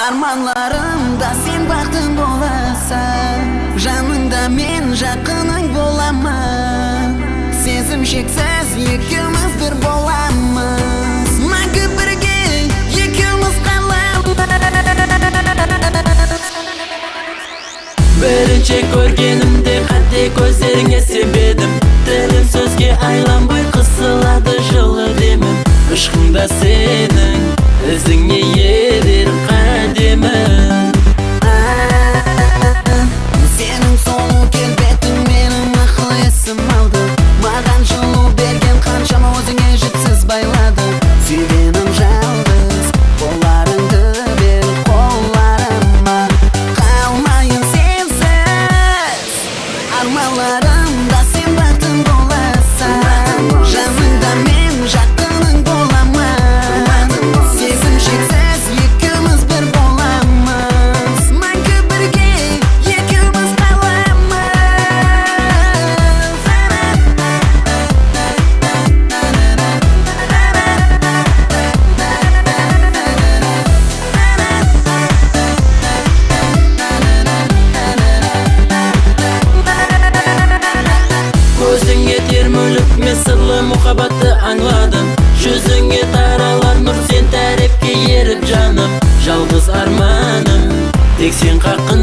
Armanlarımda sen baktın bolasan, janыңda men жақының боламын. Сезім шексіз екеуміз бір боламыз. Мәңгі бірге екеуміз қаламыз. Бірінші көргенімде қате көздеріңе себедім. Тілім сөзге айланбай қысылады жылы демім. Ұшқында сенің ізіңе ерер қадемім. Сенің сұлу келбетің менің ақыл есім алды. Маған жылу берген қаншама өзіңе жіпсіз байлады. Сүйгенім жалғыз, қолдарыңды бер қолдарыма. Қалмайын сенсіз, арманларымда сен бақтың боласың. Жаныңда мен жақының боламын. Сезім шексіз екеуміз бір боламыз. Мәңгі бірге екеуміз қаламыз. Көзіңе термөліп мен сырлы мұхаббатты аңладым. Жүзіңе таралар нұр, сен тәрепке еріп жаным. Жалғыз арманым тек сен қақын